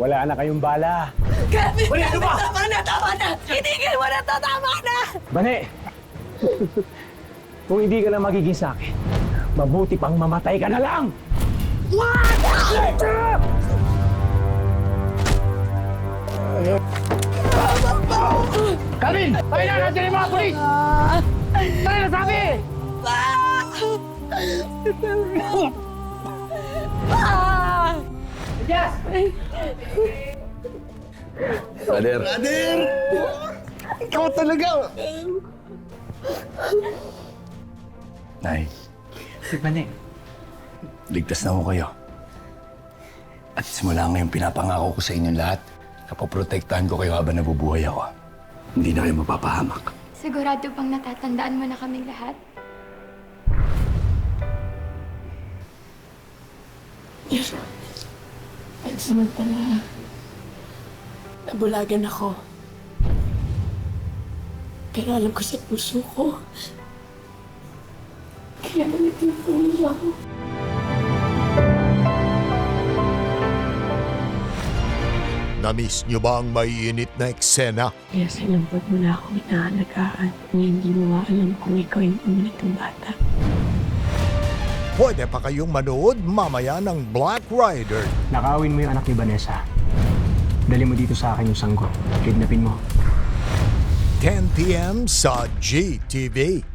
Wala na kayong bala. Kevin! Bane, ano ba? Tama na! Itigil mo na to! Tama na! Bane! Kung hindi ka na magiging sa akin, mabuti pang mamatay ka na lang! Kevin! Tayo na! Nandiyan yung mga polis! Tayo na sabi! Brother! Ikaw talaga! Nay, Si Bane. ligtas na ako kayo. At simula ngayon pinapangako ko sa inyong lahat, napoprotektahan ko kayo habang nabubuhay ako. Hindi na kayo mapapahamak. Sigurado bang natatandaan mo na kaming lahat? At samantala, nabulagan ako. Pero alam ko sa puso ko, kaya nagtitulong ako. Na-miss nyo ba ang maiinit na eksena? Kaya sinampot mo na akong inaalagaan kung hindi mo alam kung ikaw yung una ng bata. Pwede pa kayong manood mamaya ng Black Rider. Nakawin mo yung anak ni Vanessa. Dali mo dito sa akin yung sanggo. Kidnapin mo. 10 p.m. sa GTV.